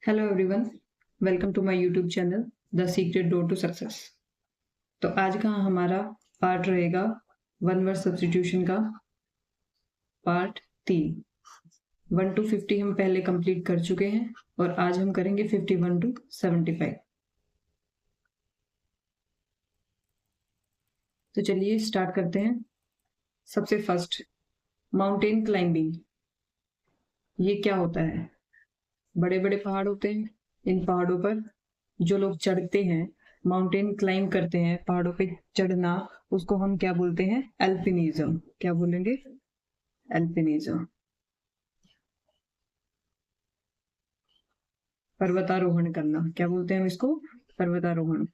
Hello everyone, welcome to my YouTube channel the secret door to success. तो आज का हमारा पार्ट रहेगा वन वर्ड सब्स्टिट्यूशन का पार्ट 3। 1 to 50 हम पहले कंप्लीट कर चुके हैं और आज हम करेंगे 51 to 75। तो चलिए स्टार्ट करते हैं। सबसे फर्स्ट, माउंटेन क्लाइंबिंग। ये क्या होता है? बड़े बड़े पहाड़ होते हैं, इन पहाड़ों पर जो लोग चढ़ते हैं, माउंटेन क्लाइंब करते हैं, पहाड़ों पे चढ़ना, उसको हम क्या बोलते हैं? अल्पिनिज्म। क्या बोलेंगे? अल्पिनिज्म। पर्वतारोहण करना, क्या बोलते हैं हम इसको? पर्वतारोहण।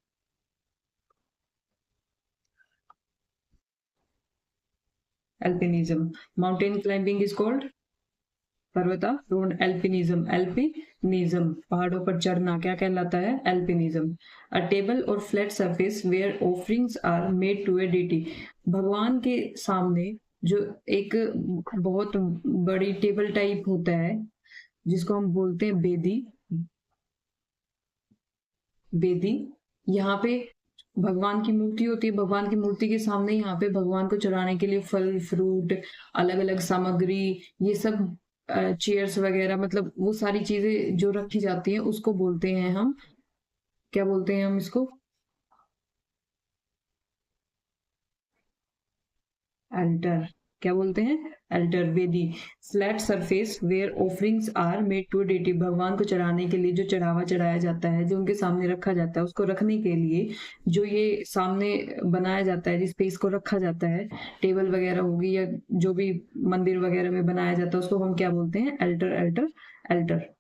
Alpinism. Mountain climbing is called पर्वतारोहण। एल्पिनिज्म, एल्पिनिज्म पहाड़ों पर चढ़ना क्या कहलाता है? एल्पिनिज्म। अ टेबल और flat surface where offerings are made to a deity. भगवान के सामने जो एक बहुत बड़ी टेबल टाइप होता है जिसको हम बोलते हैं बेदी। बेदी, यहाँ पे भगवान की मूर्ति होती है। भगवान की मूर्ति के सामने यहाँ पे भगवान को चढ़ाने के लिए फल फ्रूट, अलग अलग सामग्री, ये सब चेयर्स वगैरह, मतलब वो सारी चीजें जो रखी जाती हैं उसको बोलते हैं हम, क्या बोलते हैं हम इसको? अल्टर। क्या बोलते हैं? अल्टर। वेदी, flat surface where offerings are made to deity. भगवान को चढ़ाने के लिए जो चढ़ावा चढ़ाया जाता है, जो उनके सामने रखा जाता है, उसको रखने के लिए जो ये सामने बनाया जाता है, जिस पे इसको रखा जाता है, टेबल वगैरह होगी या जो भी मंदिर वगैरह में बनाया जाता है, उसको हम क्या बोलते हैं? Alter, alter, alter.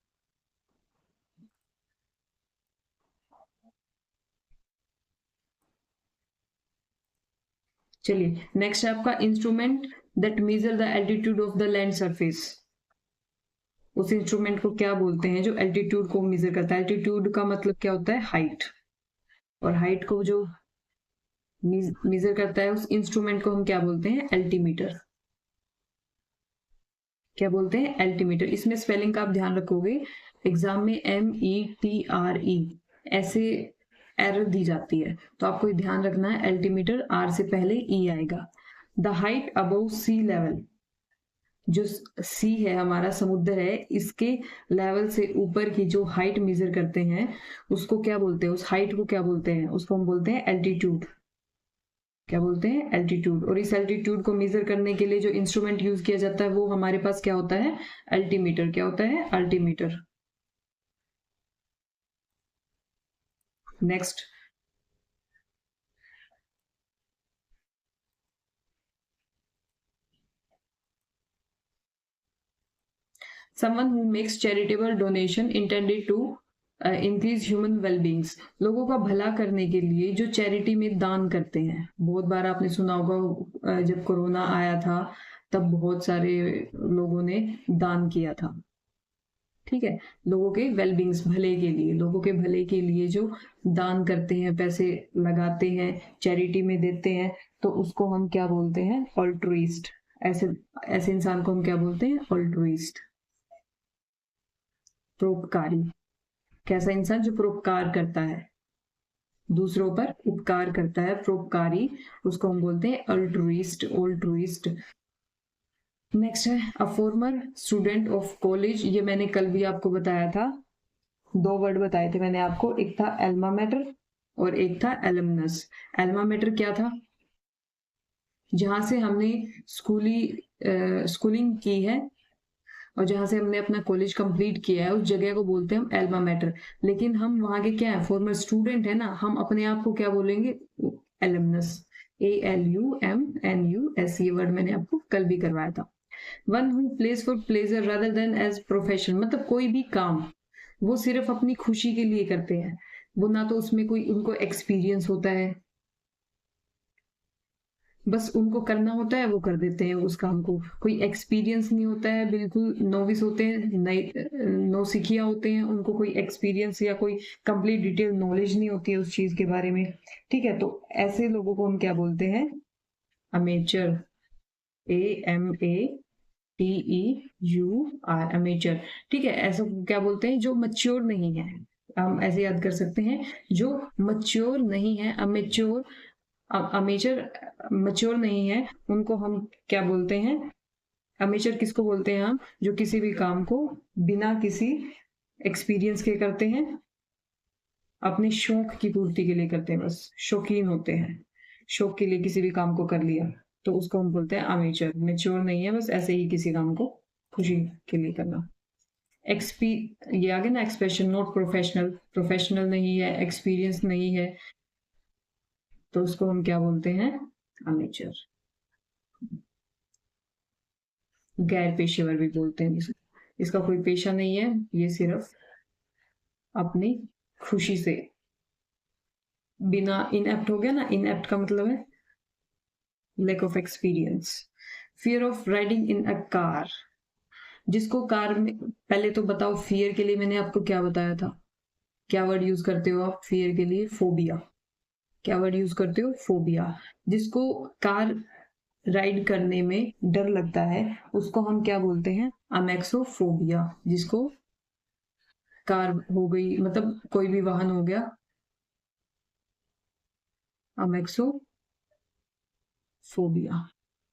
चलिए नेक्स्ट है आपका instrument that measure the altitude of the land surface. उस इंस्ट्रूमेंट को क्या बोलते हैं जो एल्टीट्यूड को मेजर करता है? एल्टीट्यूड का मतलब क्या होता है? हाइट। और हाइट को जो मेजर करता है उस इंस्ट्रूमेंट को हम क्या बोलते हैं? एल्टीमीटर। क्या बोलते हैं? एल्टीमीटर। इसमें स्पेलिंग का आप ध्यान रखोगे, एग्जाम में METRE ऐसे एरर दी जाती है, तो आपको ध्यान रखना है एल्टीमीटर, आर से पहले ई आएगा। The height above sea level, जो सी है हमारा समुद्र है, इसके लेवल से ऊपर की जो हाइट मेजर करते हैं उसको क्या बोलते हैं? उस हाइट को क्या बोलते हैं? उसको हम बोलते हैं एल्टीट्यूड। क्या बोलते हैं? एल्टीट्यूड। और इस एल्टीट्यूड को मेजर करने के लिए जो इंस्ट्रूमेंट यूज किया जाता है वो हमारे पास क्या होता है? अल्टीमीटर। क्या होता है? Altimeter. Next, someone who makes charitable donation intended to increase human wellbeings. लोगों का भला करने के लिए जो चैरिटी में दान करते हैं। बहुत बार आपने सुना होगा, जब कोरोना आया था तब बहुत सारे लोगों ने दान किया था। ठीक है, लोगों के वेलबींग्स, भले के लिए, लोगों के भले के लिए जो दान करते हैं, पैसे लगाते हैं, चैरिटी में देते हैं, तो उसको हम क्या बोलते हैं? ऑल्ट्रुइस्ट। ऐसे ऐसे इंसान को हम क्या बोलते हैं? ऑल्ट्रुइस्ट, परोपकारी। कैसा इंसान? जो परोपकार करता है, दूसरों पर उपकार करता है, परोपकारी, उसको हम बोलते हैं अल्ट्रुइस्ट। ऑल्ट्रुइस्ट। नेक्स्ट है a former student of college. ये मैंने कल भी आपको बताया था, दो वर्ड बताए थे मैंने आपको, एक था एल्मा मैटर और एक था एलमनस। एल्मा मैटर क्या था? जहां से हमने स्कूलिंग की है और जहां से हमने अपना कॉलेज कंप्लीट किया है, उस जगह को बोलते हैं हम एल्मा मैटर। लेकिन हम वहां के क्या है? फॉर्मर स्टूडेंट है ना, हम अपने आप को क्या बोलेंगे? एलमनस। ALUMNUS। ये वर्ड मैंने आपको कल भी करवाया था। One who plays for pleasure rather than as profession. मतलब कोई भी काम वो सिर्फ अपनी खुशी के लिए करते हैं, वो ना तो उसमें कोई उनको एक्सपीरियंस होता है, बस उनको करना होता है, वो कर देते हैं उस काम को। कोई एक्सपीरियंस नहीं होता है, बिल्कुल नोविस होते हैं, नए नौसिखिया होते हैं, उनको कोई एक्सपीरियंस या कोई कंप्लीट डिटेल नॉलेज नहीं होती है उस चीज के बारे में। ठीक है, तो ऐसे लोगों को हम क्या बोलते हैं? अमेचर। AMATUR। TEUR, amateur. ठीक है, ऐसा क्या बोलते हैं, जो मच्योर नहीं है, हम ऐसे याद कर सकते हैं, जो मच्योर नहीं है, अमेच्योर, अमेचर मच्योर नहीं है, उनको हम क्या बोलते हैं, अमेचर किसको बोलते हैं हम, जो किसी भी काम को बिना किसी एक्सपीरियंस के करते हैं, अपने शौक की पूर्ति के लिए करते हैं, बस शौकीन होते हैं, शौक के लिए किसी भी काम को कर लिया, तो उसको हम बोलते हैं अमेचर। मेच्योर नहीं है, बस ऐसे ही किसी काम को खुशी के लिए करना। एक्सपी ये आगे ना एक्सप्रेशन, नॉट प्रोफेशनल, प्रोफेशनल नहीं है, एक्सपीरियंस नहीं है, तो उसको हम क्या बोलते हैं, अमेचर। गैर पेशेवर भी बोलते हैं, इसका कोई पेशा नहीं है, ये सिर्फ अपनी खुशी से, बिना, इनएप्ट हो गया ना, इनएप्ट का मतलब है lack of experience. Fear of riding in a car, जिसको कार में, पहले तो बताओ फियर के लिए मैंने आपको क्या बताया था, क्या वर्ड यूज करते हो आप फियर के लिए, फोबिया। क्या वर्ड यूज करते हो, फोबिया। जिसको कार राइड करने में डर लगता है, उसको हम क्या बोलते हैं, अमेक्सोफोबिया। जिसको कार हो गई, मतलब कोई भी वाहन हो गया, amaxophobia,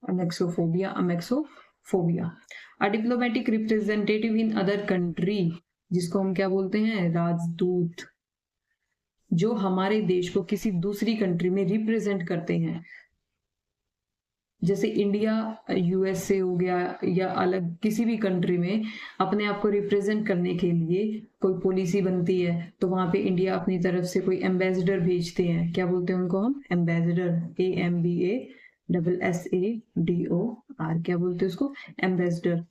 amaxophobia, amaxophobia. A diplomatic representative in other country, जिसको हम क्या बोलते हैं, राजदूत। जो हमारे देश को किसी दूसरी कंट्री में रिप्रेजेंट करते हैं, जैसे इंडिया यूएसए हो गया, या अलग किसी भी कंट्री में अपने आप को रिप्रेजेंट करने के लिए कोई पॉलिसी बनती है, तो वहां पे इंडिया अपनी तरफ से कोई एम्बेसडर भेजते हैं, क्या बोलते हैं उनको हम, एम्बेसडर, AMBASSADOR, क्या बोलते हैं उसको, एम्बेसडर।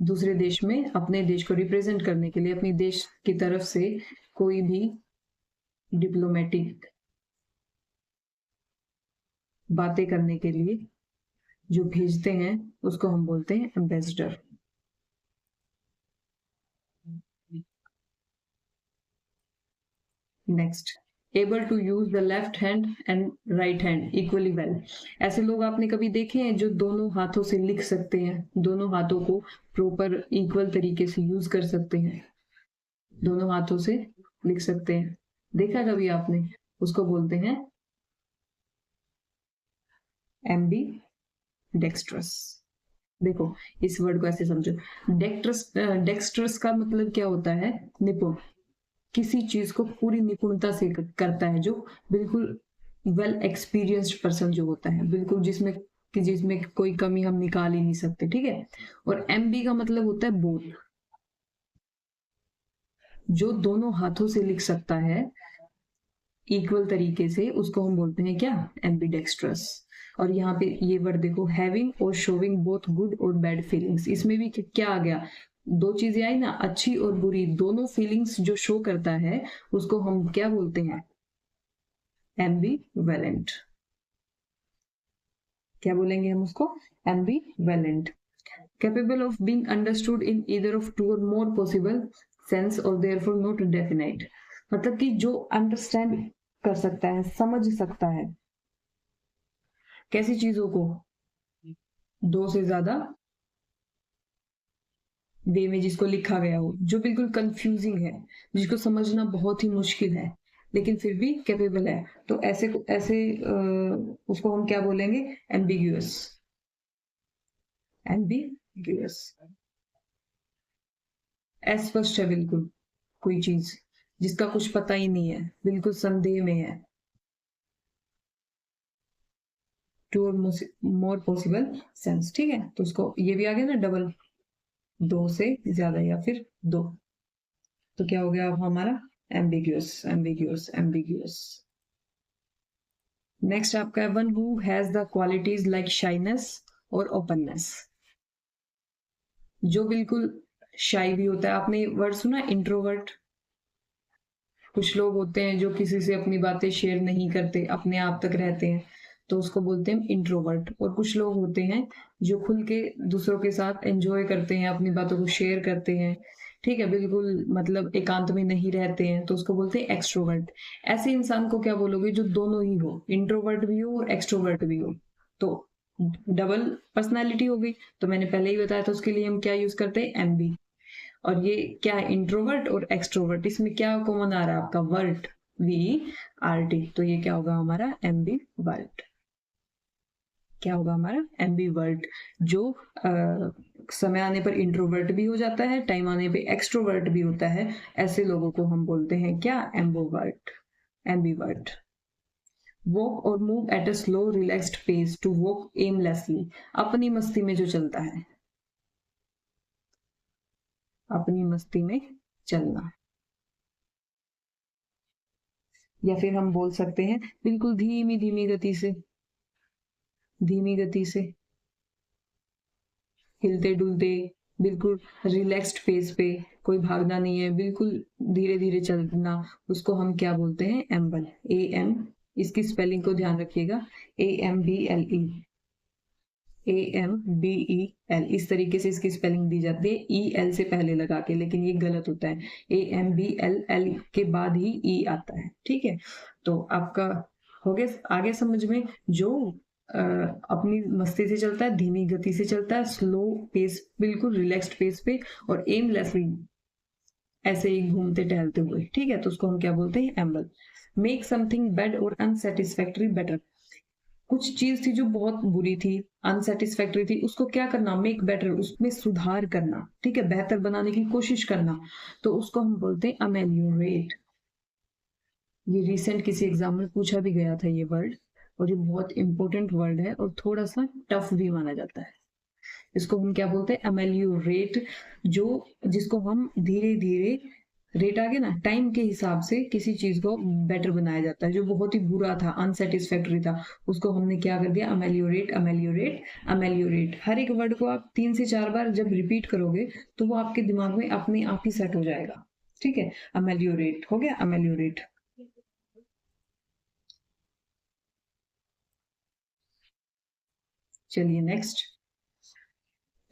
दूसरे देश में अपने देश को रिप्रेजेंट करने के लिए अपनी देश की तरफ से कोई भी डिप्लोमेटिक बातें करने के लिए जो भेजते हैं, उसको हम बोलते हैं ambassador. Next, able to use the left hand and right hand equally well. ऐसे लोग आपने कभी देखे हैं जो दोनों हाथों से लिख सकते हैं, दोनों हाथों को प्रॉपर इक्वल तरीके से यूज कर सकते हैं, दोनों हाथों से लिख सकते हैं, देखा कभी आपने, उसको बोलते हैं एम्बी डेक्स्ट्रस। देखो इस वर्ड को ऐसे समझो, डेक्स्ट्रस का मतलब क्या होता है, निपुण, किसी चीज को पूरी निपुणता से करता है, जो बिल्कुल वेल एक्सपीरियंस्ड पर्सन जो होता है, बिल्कुल जिसमें कोई कमी हम निकाल ही नहीं सकते, ठीक है। और एमबी का मतलब होता है बोथ, जो दोनों हाथों से लिख सकता है इक्वल तरीके से, उसको हम बोलते हैं क्या, एम्बीडेक्स्ट्रस। और यहाँ पे ये वर्ड देखो, हैविंग और शोविंग बोथ गुड और बैड फीलिंग्स, इसमें भी क्या आ गया, दो चीजें आई ना, अच्छी और बुरी, दोनों फीलिंग्स जो शो करता है, उसको हम क्या बोलते हैं, एम्बीवेलेंट। क्या बोलेंगे हम उसको, ambivalent. Capable of being understood in either of two or more possible sense और देयरफॉर नॉट डेफिनाइट, मतलब कि जो अंडरस्टैंड कर सकता है, समझ सकता है, कैसी चीजों को, दो से ज्यादा वे में जिसको लिखा गया हो, जो बिल्कुल कंफ्यूजिंग है, जिसको समझना बहुत ही मुश्किल है, लेकिन फिर भी कैपेबल है, तो ऐसे उसको हम क्या बोलेंगे, एम्बिग्यूअस, एम्बिग्यूअस। अस्पष्ट है बिल्कुल, कोई चीज जिसका कुछ पता ही नहीं है, बिल्कुल संदेह में है, to or more possible sense, ठीक है। तो उसको ये भी आ गया ना, डबल, दो से ज्यादा या फिर दो, तो क्या हो गया अब हमारा, एम्बिग्यूअस, एम्बिग्यूअस, एम्बिग्यूअस। नेक्स्ट आपका है, one who has the qualities like shyness और ओपननेस, जो बिल्कुल शाई भी होता है। आपने वर्ड सुना इंट्रोवर्ट, कुछ लोग होते हैं जो किसी से अपनी बातें शेयर नहीं करते, अपने आप तक रहते हैं, तो उसको बोलते हैं इंट्रोवर्ट। और कुछ लोग होते हैं जो खुल के दूसरों के साथ एंजॉय करते हैं, अपनी बातों को शेयर करते हैं, ठीक है, बिल्कुल मतलब एकांत में नहीं रहते हैं, तो उसको बोलते हैं एक्सट्रोवर्ट। ऐसे इंसान को क्या बोलोगे, जो दोनों ही हो, इंट्रोवर्ट भी हो और एक्सट्रोवर्ट भी हो, तो डबल पर्सनालिटी हो गई, तो मैंने पहले ही बताया था उसके लिए हम क्या यूज करते हैं, एमबी। और ये क्या है, इंट्रोवर्ट और एक्सट्रोवर्ट, इसमें क्या कॉमन आ रहा है आपका, वर्ट, VERT, तो ये क्या होगा हमारा एमबी वर्ट। क्या होगा हमारा एमबी वर्ट, जो समय आने पर इंट्रोवर्ट भी हो जाता है, टाइम आने पे एक्सट्रोवर्ट भी होता है, ऐसे लोगों को हम बोलते हैं क्या, एम्बोवर्ट, एम्बीवर्ट। वॉक और move at a slow relaxed pace, to walk aimlessly, अपनी मस्ती में जो चलता है, अपनी मस्ती में चलना। या फिर हम बोल सकते हैं बिल्कुल धीमी धीमी गति से, धीमी गति से, हिलते डुलते, बिल्कुल रिलैक्स्ड पेस पे, कोई भागना नहीं है, बिल्कुल धीरे धीरे चलना, उसको हम क्या बोलते हैं, एम्बल, AM, इसकी स्पेलिंग को ध्यान रखिएगा, AMBLE, AMBEL, इस तरीके से इसकी स्पेलिंग दी जाती है, EL से पहले लगा के, लेकिन ये गलत होता है, AMBLL के बाद ही E आता है, ठीक है। तो आपका हो गया आगे समझ में, जो अपनी मस्ती से चलता है, धीमी गति से चलता है, स्लो पेस, बिल्कुल रिलैक्स्ड पेस पे, और एमलेसली, ऐसे ही घूमते टहलते हुए, ठीक है, तो उसको हम क्या बोलते हैं, एम्बल। मेक समथिंग बैड और अनसेटिस्फैक्टरी बेटर, कुछ चीज थी जो बहुत बुरी थी, अनसेटिस्फैक्टरी थी, उसको क्या करना, मेक बेटर, उसमें सुधार करना, ठीक है, बेहतर बनाने की कोशिश करना, तो उसको हम बोलते हैं अमेलियोरेट। ये रिसेंट किसी एग्जाम में पूछा भी गया था ये वर्ड, और ये बहुत इंपॉर्टेंट वर्ड है और थोड़ा सा टफ भी माना जाता है। इसको हम क्या बोलते हैं, अमेलियोरेट, जो जिसको हम धीरे धीरे, रेट आ गया ना, टाइम के हिसाब से किसी चीज को बेटर बनाया जाता है, जो बहुत ही बुरा था, अनसेटिस्फैक्टरी था, उसको हमने क्या कर दिया, अमेलियोरेट, अमेलियोरेट, अमेलियोरेट। हर एक वर्ड को आप 3 से 4 बार जब रिपीट करोगे तो वो आपके दिमाग में अपने आप ही सेट हो जाएगा, ठीक है। अमेलियोरेट हो गया, अमेलियोरेट। चलिए next,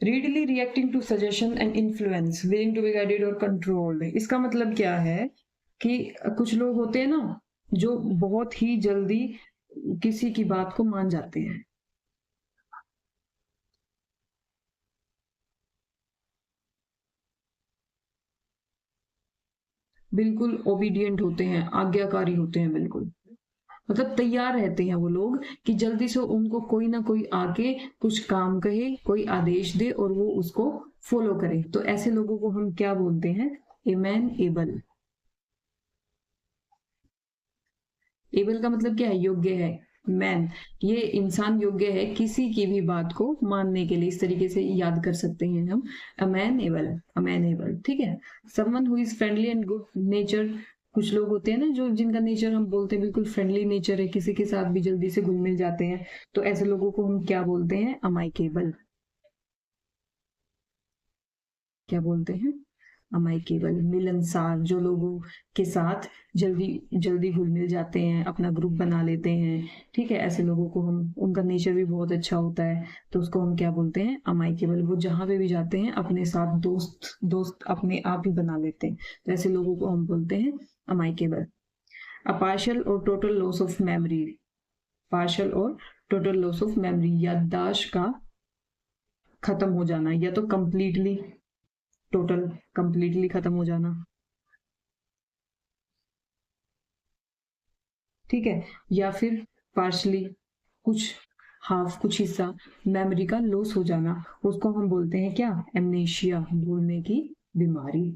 readily reacting to suggestion and influence, willing to be guided or controlled, इसका मतलब क्या है कि कुछ लोग होते हैं ना जो बहुत ही जल्दी किसी की बात को मान जाते हैं, बिल्कुल ओबीडियंट होते हैं, आज्ञाकारी होते हैं, बिल्कुल मतलब तैयार रहते हैं वो लोग कि जल्दी से उनको कोई ना कोई आके कुछ काम कहे, कोई आदेश दे और वो उसको फॉलो करे, तो ऐसे लोगों को हम क्या बोलते हैं, एमैन एबल। एबल का मतलब क्या है, योग्य है, मैन, ये इंसान योग्य है किसी की भी बात को मानने के लिए, इस तरीके से याद कर सकते हैं हम, अमैन एबल, अमैन एबल, ठीक है। Someone who is friendly and good nature, कुछ लोग होते हैं ना जो जिनका नेचर हम बोलते हैं बिल्कुल फ्रेंडली नेचर है, किसी के साथ भी जल्दी से घुल मिल जाते हैं, तो ऐसे लोगों को हम क्या बोलते हैं, अमाइकेबल, क्या बोलते हैं, अमाइकेबल, मिलनसार, जो लोगों के साथ जल्दी जल्दी घुल मिल जाते हैं, अपना ग्रुप बना लेते हैं, ठीक है, ऐसे लोगों को हम, उनका नेचर भी बहुत अच्छा होता है, तो उसको हम क्या बोलते हैं, अमाइकेबल, वो जहां पे भी जाते हैं अपने साथ दोस्त दोस्त अपने आप ही बना लेते हैं, तो ऐसे लोगों को हम बोलते हैं अमाइकेबल। अ पार्शियल और total loss of memory, partial और टोटल लॉस ऑफ मेमोरी, याददाश्त का खत्म हो जाना, या तो कंप्लीटली, टोटल कंप्लीटली खत्म हो जाना, ठीक है, या फिर पार्शली, कुछ हाफ, कुछ हिस्सा, मेमोरी का लॉस हो जाना, उसको हम बोलते हैं क्या, एमनेशिया, भूलने की बीमारी,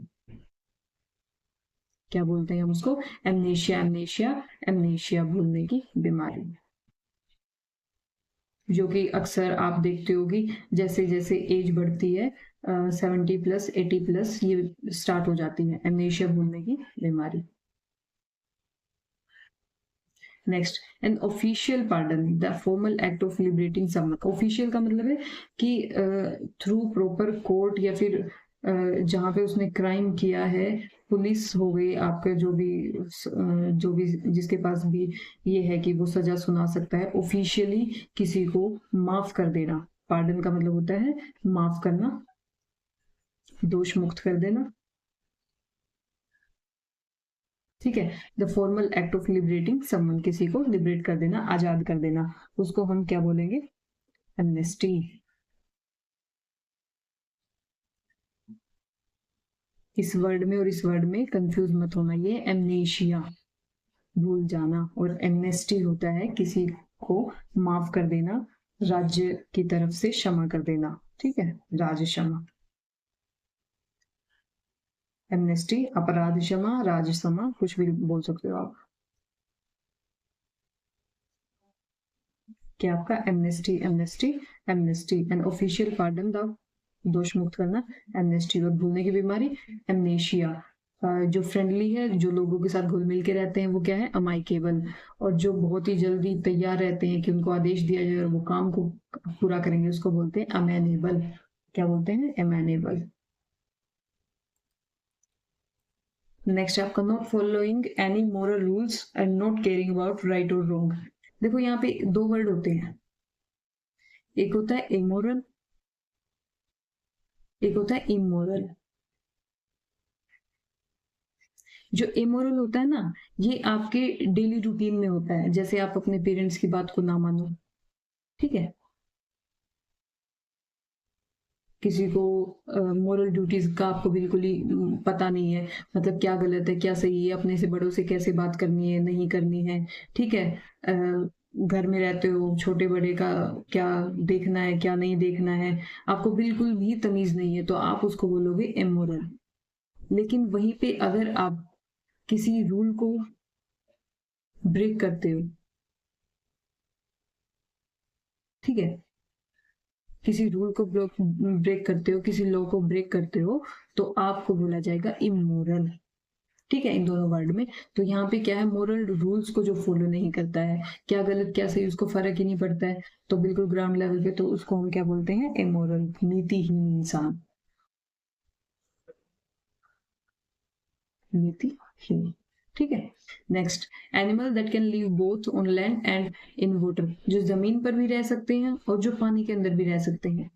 क्या बोलते हैं हम उसको, एमनेशिया, एमनेशिया, एमनेशिया, भूलने की बीमारी, जो कि अक्सर आप देखते होगी जैसे जैसे एज बढ़ती है, 70+, 80+, ये स्टार्ट हो जाती है एमनेशिया, भूलने की बीमारी। Next, an official pardon, the formal act of liberating someone, official का मतलब है कि थ्रू प्रॉपर कोर्ट, या फिर जहाँ पे उसने क्राइम किया है, पुलिस हो गई, आपका जो भी जिसके पास भी ये है कि वो सजा सुना सकता है, ऑफिशियली किसी को माफ कर देना, पार्डन का मतलब होता है माफ करना, दोष मुक्त कर देना, ठीक है। The formal act of liberating someone, किसी को लिबरेट कर देना, आजाद कर देना, उसको हम क्या बोलेंगे, एमनेस्टी। इस वर्ड में और इस वर्ड में कंफ्यूज मत होना, ये एमनेशिया, भूल जाना, और एमनेस्टी होता है किसी को माफ कर देना, राज्य की तरफ से क्षमा कर देना, ठीक है, राज क्षमा। एमनेस्टी, अपराध क्षमा, राज क्षमा, कुछ भी बोल सकते हो आप। क्या आपका amnesty, amnesty, amnesty and official pardon, the दोष मुक्त करना, एमनेस्टी। और भूलने की बीमारी एमनेशिया। जो फ्रेंडली है, जो लोगों के साथ घुल मिल के रहते हैं, वो क्या है, अमाइकेबल। और जो बहुत ही जल्दी तैयार रहते हैं कि उनको आदेश दिया जाए और वो काम को पूरा करेंगे, उसको बोलते हैं अमेनेबल। क्या बोलते हैं, अमेनेबल। नेक्स्ट आपका not following any moral rules and not caring about right और रॉन्ग। देखो यहाँ पे दो वर्ड होते हैं, एक होता है इमोरल, एक होता है इमोरल। जो इमोरल होता है ना, ये आपके डेली रूटीन में होता है, जैसे आप अपने पेरेंट्स की बात को ना मानो, ठीक है, किसी को मोरल ड्यूटीज का आपको बिल्कुल ही पता नहीं है, मतलब क्या गलत है क्या सही है, अपने से बड़ों से कैसे बात करनी है नहीं करनी है, ठीक है, घर में रहते हो, छोटे बड़े का क्या देखना है क्या नहीं देखना है, आपको बिल्कुल भी तमीज नहीं है, तो आप उसको बोलोगे इमोरल। लेकिन वहीं पे अगर आप किसी रूल को ब्रेक करते हो, ठीक है, किसी रूल को ब्रेक करते हो, किसी लॉ को ब्रेक करते हो, तो आपको बोला जाएगा इमोरल, ठीक है, इन दोनों वर्ड में। तो यहाँ पे क्या है, मोरल रूल्स को जो फॉलो नहीं करता है, क्या गलत क्या सही उसको फर्क ही नहीं पड़ता है, तो बिल्कुल ग्राउंड लेवल पे, तो उसको हम क्या बोलते हैं, इमोरल, नीतिहीन इंसान, नीतिहीन, ठीक है। Next, animal that can live both on land and in water, जो जमीन पर भी रह सकते हैं और जो पानी के अंदर भी रह सकते हैं,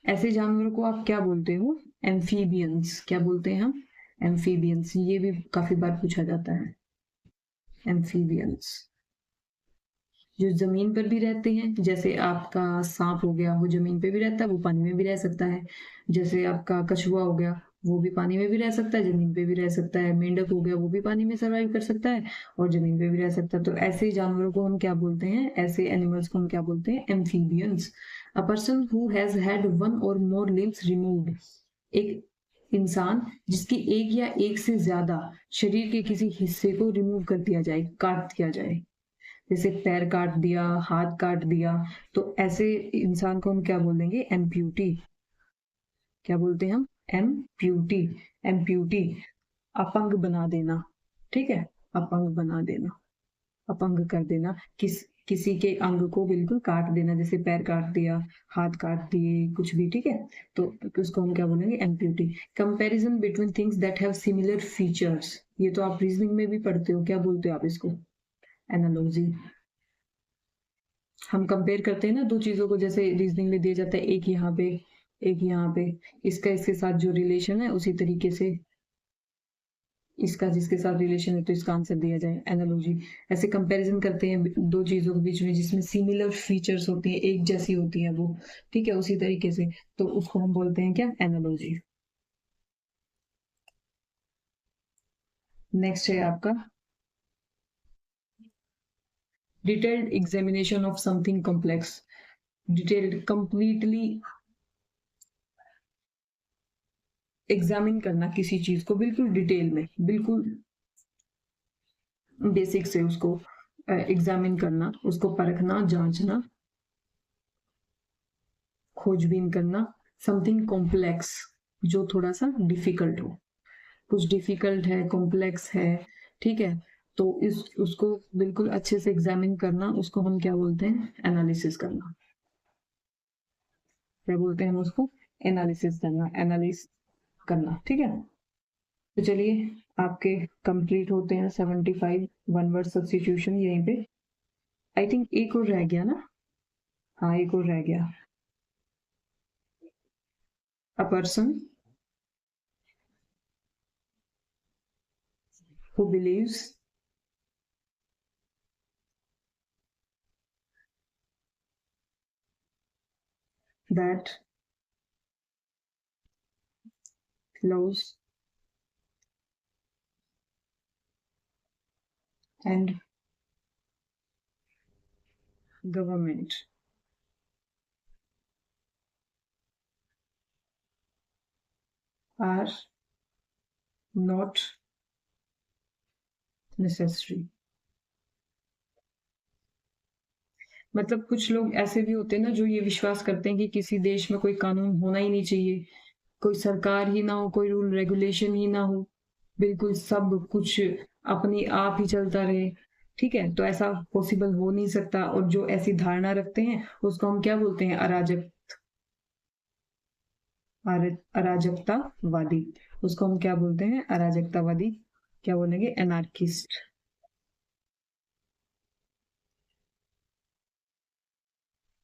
ऐसे जानवरों को आप क्या बोलते हो, एम्फीबियंस। क्या बोलते हैं हम, एम्फीबियंस। ये भी काफी बार पूछा जाता है, एम्फीबियंस। जो जमीन पर भी रहते हैं, जैसे आपका सांप हो गया, वो जमीन पे भी रहता है, वो पानी में भी रह सकता है। जैसे आपका कछुआ हो गया, वो भी पानी में भी रह सकता है, जमीन पे भी रह सकता है। मेंढक हो गया, वो भी पानी में सर्वाइव कर सकता है और जमीन पे भी रह सकता है। तो ऐसे जानवरों को हम क्या बोलते हैं, ऐसे एनिमल्स को हम क्या बोलते हैं, amphibians. A person who has had one और मोर लिम्स रिमूव्ड, एक इंसान जिसकी एक या एक से ज्यादा शरीर के किसी हिस्से को रिमूव कर दिया जाए, काट दिया जाए, जैसे पैर काट दिया, हाथ काट दिया, तो ऐसे इंसान को हम क्या बोल देंगे, एम्प्यूटी। क्या बोलते हैं हम, एम्प्यूटी। एम्प्यूटी, अपंग बना देना, ठीक है, अपंग बना देना, अपंग कर देना, किसी के अंग को बिल्कुल काट देना, जैसे पैर काट दिया, हाथ काट दिए, कुछ भी, ठीक है, तो उसको हम क्या बोलेंगे, amputee. Comparison between things that have similar features, ये तो आप रीजनिंग में भी पढ़ते हो, क्या बोलते हो आप इसको, एनालॉजी। हम कंपेयर करते हैं ना दो चीजों को, जैसे रीजनिंग में दिया जाता है, एक यहाँ पे, एक यहाँ पे, इसका इसके साथ जो रिलेशन है, उसी तरीके से इसका जिसके साथ रिलेशन है, तो इसका आंसर दिया जाए, एनालॉजी। ऐसे कंपैरिजन करते हैं दो चीजों के बीच में जिसमें सिमिलर फीचर्स होती है, एक जैसी होती है वो, ठीक है, उसी तरीके से, तो उसको हम बोलते हैं क्या, एनालॉजी। नेक्स्ट है आपका detailed examination of something complex. Detailed, completely examine करना किसी चीज को, बिल्कुल डिटेल में, बिल्कुल बेसिक से उसको एग्जामिन करना, उसको परखना, जांचना, खोजबीन करना। समथिंग कॉम्प्लेक्स, जो थोड़ा सा डिफिकल्ट हो, कुछ डिफिकल्ट है, कॉम्प्लेक्स है, ठीक है, तो इस उसको बिल्कुल अच्छे से एग्जामिन करना, उसको हम क्या बोलते हैं, एनालिसिस करना। क्या बोलते हैं हम उसको, एनालिसिस करना, एनालिस करना, ठीक है। तो चलिए, आपके कंप्लीट होते हैं 75 वन वर्ड सब्स्टिट्यूशन यहीं पे। आई थिंक एक और रह गया ना, हाँ एक और रह गया। A person who believes that laws and government are not necessary। मतलब कुछ लोग ऐसे भी होते हैं ना जो ये विश्वास करते हैं कि किसी देश में कोई कानून होना ही नहीं चाहिए, कोई सरकार ही ना हो, कोई रूल रेगुलेशन ही ना हो, बिल्कुल सब कुछ अपने आप ही चलता रहे। ठीक है, तो ऐसा पॉसिबल हो नहीं सकता, और जो ऐसी धारणा रखते हैं उसको हम क्या बोलते हैं? अराजकतावादी। उसको हम क्या बोलते हैं? अराजकतावादी। क्या बोलेंगे? एनार्किस्ट।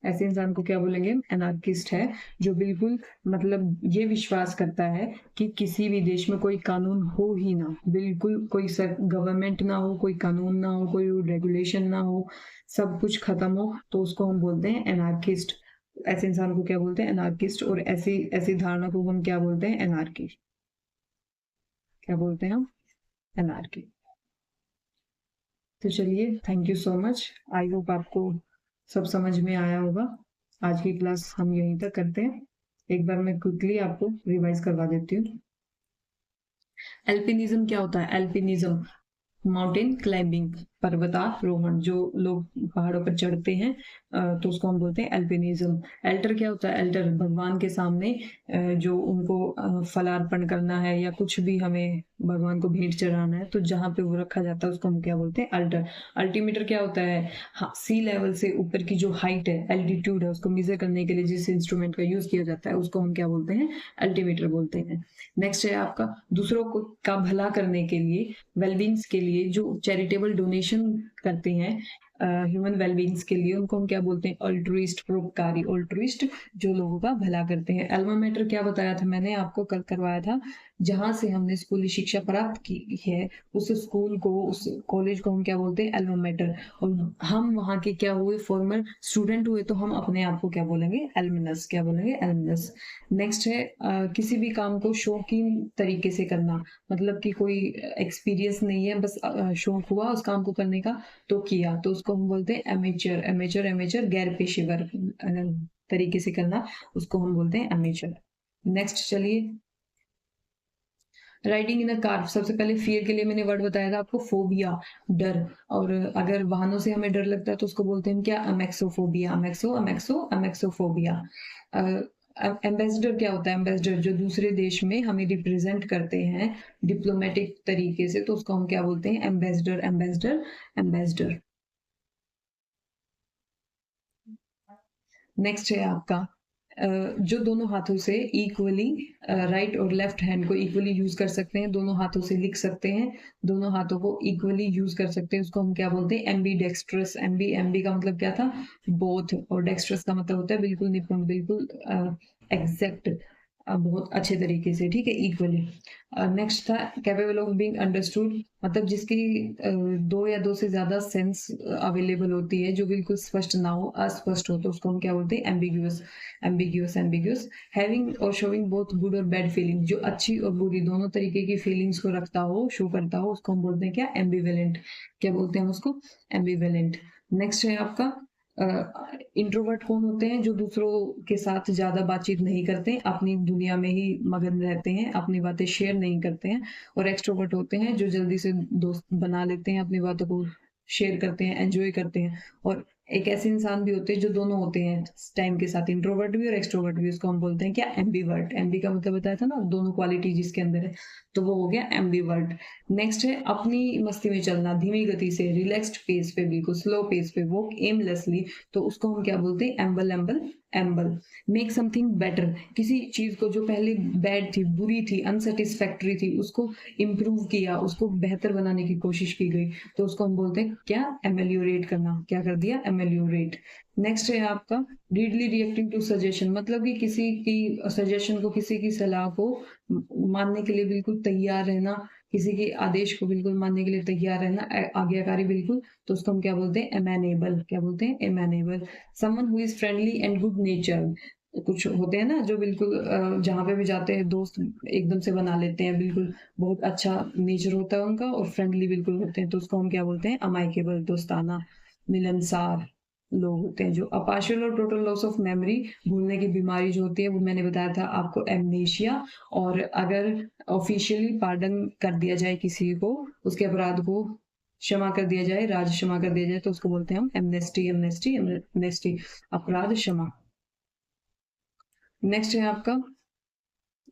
ऐसे इंसान को क्या बोलेंगे? एनार्किस्ट है, जो बिल्कुल मतलब ये विश्वास करता है कि किसी भी देश में कोई कानून हो ही ना, बिल्कुल कोई गवर्नमेंट ना हो, कोई कानून ना हो, कोई रेगुलेशन ना हो, सब कुछ खत्म हो, तो उसको हम बोलते हैं एनार्किस्ट। ऐसे इंसान को क्या बोलते हैं? एनार्किस्ट। और ऐसी ऐसी धारणा को हम क्या बोलते हैं? एनार्की। क्या बोलते हैं हम? एनार्की। तो चलिए, thank you so much. I hope आपको सब समझ में आया होगा। आज की क्लास हम यहीं तक करते हैं। एक बार मैं क्विकली आपको रिवाइज करवा देती हूँ। एल्पिनिज्म क्या होता है? एल्पिनिज्म माउंटेन क्लाइंबिंग, पर्वतारोहण, जो लोग पहाड़ों पर चढ़ते हैं, तो उसको हम बोलते हैं एल्पिनिज्म। एल्टर क्या होता है? एल्टर भगवान के सामने जो उनको फलार्पण करना है या कुछ भी हमें भगवान को भेंट चढ़ाना है, तो जहाँ पे वो रखा जाता है उसको हम क्या बोलते हैं? अल्टर। अल्टीमीटर क्या होता है? हाँ, सी लेवल से ऊपर की जो हाइट है, एल्टीट्यूड है, उसको मेजर करने के लिए जिस इंस्ट्रूमेंट का यूज किया जाता है उसको हम क्या बोलते हैं? अल्टीमीटर बोलते हैं। नेक्स्ट है आपका दूसरों को का भला करने के लिए, वेलबींग्स के लिए जो चैरिटेबल डोनेशन करते हैं ह्यूमन वेलबींग्स के लिए, उनको हम क्या बोलते हैं? अल्ट्रुइस्ट, परोपकारी। अल्ट्रुइस्ट जो लोगों का भला करते हैं। एल्मा मैटर क्या बताया था मैंने आपको? कल करवाया था। जहां से हमने स्कूली शिक्षा प्राप्त की है उस स्कूल को, उस कॉलेज को हम क्या बोलते हैं? Elma matter. और हम वहां के क्या हुए? फॉर्मर स्टूडेंट हुए, तो हम अपने आप को क्या बोलेंगे? एल्मिनस। क्या बोलेंगे? एल्मिनस। नेक्स्ट है किसी भी काम को शौकीन तरीके से करना, मतलब कि कोई एक्सपीरियंस नहीं है, बस शौक हुआ उस काम को करने का तो किया, तो उसको हम बोलते हैं एमेचर। एमेचर, एमेचर गैर पेशेवर तरीके से करना, उसको हम बोलते हैं एमेचर। नेक्स्ट चलिए, राइडिंग इन अ कार। सबसे पहले फियर के लिए मैंने वर्ड बताया था आपको, फोबिया, डर। और अगर वाहनों से हमें डर लगता है तो उसको बोलते हैं क्या? अमेक्सोफोबिया। अमेक्सोफोबिया। एम्बेसडर क्या होता है? एम्बेसडर जो दूसरे देश में हमें रिप्रेजेंट करते हैं डिप्लोमेटिक तरीके से, तो उसको हम क्या बोलते हैं? एम्बेसडर। एम्बेसडर। नेक्स्ट है आपका जो दोनों हाथों से इक्वली, राइट और लेफ्ट हैंड को इक्वली यूज कर सकते हैं, दोनों हाथों से लिख सकते हैं, दोनों हाथों को इक्वली यूज कर सकते हैं, उसको हम क्या बोलते हैं? एम्बी डेक्स्ट्रस। एम्बी का मतलब क्या था? बोथ। और डेक्स्ट्रस का मतलब होता है बिल्कुल निपुण, बिल्कुल एग्जैक्ट, बहुत अच्छे तरीके से। ठीक है, इक्वली। नेक्स्ट था कैपेबल ऑफ बीइंग अंडरस्टूड, मतलब जिसकी दो या दो से ज्यादा सेंस अवेलेबल होती है, जो बिल्कुल स्पष्ट ना हो, अस्पष्ट हो, तो उसको हम क्या बोलते हैं? एम्बिग्यूअस। एम्बिग्यूअस। हैविंग और शोइंग बोथ गुड और बैड फीलिंग, जो अच्छी और बुरी दोनों तरीके की फीलिंग्स को रखता हो, शो करता हो, उसको हम बोलते हैं क्या? एम्बिवेलेंट। क्या बोलते हैं उसको? एम्बिवेलेंट। नेक्स्ट है आपका इंट्रोवर्ट कौन होते हैं? जो दूसरों के साथ ज्यादा बातचीत नहीं करते, अपनी दुनिया में ही मगन रहते हैं, अपनी बातें शेयर नहीं करते हैं। और एक्सट्रोवर्ट होते हैं जो जल्दी से दोस्त बना लेते हैं, अपनी बातों को शेयर करते हैं, एंजॉय करते हैं। और एक ऐसे इंसान भी होते हैं जो दोनों होते हैं टाइम के साथ, इंट्रोवर्ट भी और एक्सट्रोवर्ट भी, उसको हम बोलते हैं क्या? एम्बीवर्ट। एम्बी का मतलब बताया था ना, दोनों क्वालिटी जिसके अंदर है, तो वो हो गया एम्बीवर्ट। नेक्स्ट है अपनी मस्ती में चलना, धीमी गति से, रिलैक्स्ड पेस पे, बिल्कुल स्लो पेस पे, वॉक एमलेसली, तो उसको हम क्या बोलते हैं? एम्बल। मेक समथिंग बेटर, किसी चीज को जो पहले बैड थी, बुरी थी, अनसेटिस्फैक्टरी थी, उसको इम्प्रूव किया, उसको बेहतर बनाने की कोशिश की गई, तो उसको हम बोलते हैं क्या? एमेलियोरेट करना। क्या कर दिया? एमेलियोरेट। नेक्स्ट है आपका रीडली रिएक्टिंग टू सजेशन, मतलब कि किसी की सजेशन को, किसी की सलाह को मानने के लिए बिल्कुल तैयार रहना, किसी के आदेश को बिल्कुल मानने के लिए तैयार रहना, आज्ञाकारी बिल्कुल, तो उसको हम क्या बोलते हैं? एमेनेबल। क्या बोलते हैं? एमेनेबल। Someone who is friendly and good nature, कुछ होते हैं ना जो बिल्कुल जहाँ पे भी जाते हैं दोस्त एकदम से बना लेते हैं, बिल्कुल बहुत अच्छा नेचर होता है उनका और फ्रेंडली बिल्कुल होते हैं, तो उसको हम क्या बोलते हैं, अमाइकेबल, दोस्ताना, मिलनसार लोग होते हैं। जो अपार्शियल और टोटल लॉस ऑफ मेमोरी, भूलने की बीमारी जो होती है, वो मैंने बताया था आपको, एमनेशिया। और अगर ऑफिशियली पार्डन कर दिया जाए किसी को, उसके अपराध को क्षमा कर दिया जाए, राज क्षमा कर दिया जाए, तो उसको बोलते हैं हम एमनेस्टी, एमनेस्टी, एमनेस्टी, अपराध क्षमा। नेक्स्ट है आपका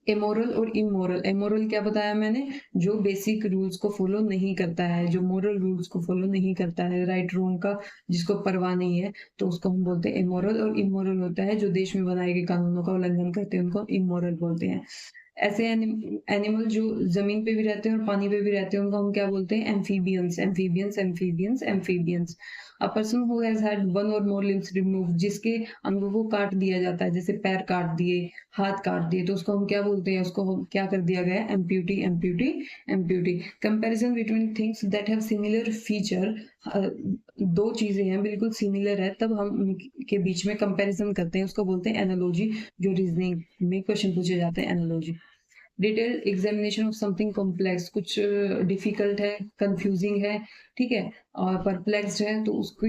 इमोरल और इमोरल। इमोरल क्या बताया मैंने, जो बेसिक रूल्स को फॉलो नहीं करता है, जो मोरल रूल्स को फॉलो नहीं करता है, राइट रॉन्ग का जिसको परवाह नहीं है, तो उसको हम बोलते हैं इमोरल। और इमोरल होता है जो देश में बनाए गए कानूनों का उल्लंघन करते हैं, उनको इमोरल बोलते हैं। ऐसे एनिमल जो जमीन पे भी रहते हैं और पानी पे भी रहते हैं, उनको हम क्या बोलते हैं, amphibians, amphibians, amphibians, amphibians. A person who has had one और मोर लिम्स रिमूव, जिसके अंगों को काट दिया जाता है, जैसे पैर काट दिए, हाथ काट दिए, तो उसको हम क्या बोलते हैं, उसको हम क्या कर दिया गया है, amputee, amputee, amputee. Comparison between things that have similar feature, दो चीजें हैं बिल्कुल सिमिलर है, तब हम उनके बीच में कंपैरिजन करते हैं, उसको बोलते हैं एनालॉजी। जो रीजनिंग में क्वेश्चन पूछे जाते हैं, analogy. Detail examination of something complex, कुछ डिफिकल्ट है, कंफ्यूजिंग है, ठीक है, और परप्लेक्स्ड है, तो उसको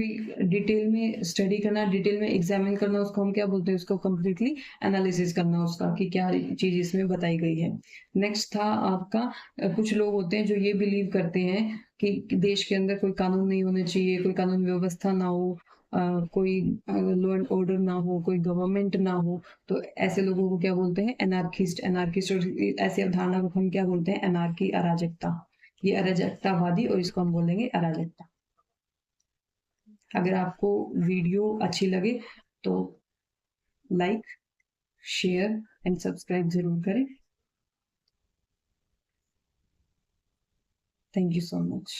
डिटेल में स्टडी करना, डिटेल में एग्जामिन करना, उसको हम क्या बोलते हैं, उसको कंप्लीटली एनालिसिस करना उसका, कि क्या चीज इसमें बताई गई है। नेक्स्ट था आपका कुछ लोग होते हैं जो ये बिलीव करते हैं कि देश के अंदर कोई कानून नहीं होना चाहिए, कोई कानून व्यवस्था ना हो, कोई लॉ एंड ऑर्डर ना हो, कोई गवर्नमेंट ना हो, तो ऐसे लोगों को क्या बोलते हैं, एनार्किस्ट। एनार्किस्ट, और ऐसी अवधारणा को हम क्या बोलते हैं, एनार्की, अराजकता। ये अराजकतावादी, और इसको हम बोलेंगे अराजकता। अगर आपको वीडियो अच्छी लगे तो लाइक, शेयर एंड सब्सक्राइब जरूर करें। Thank you so much.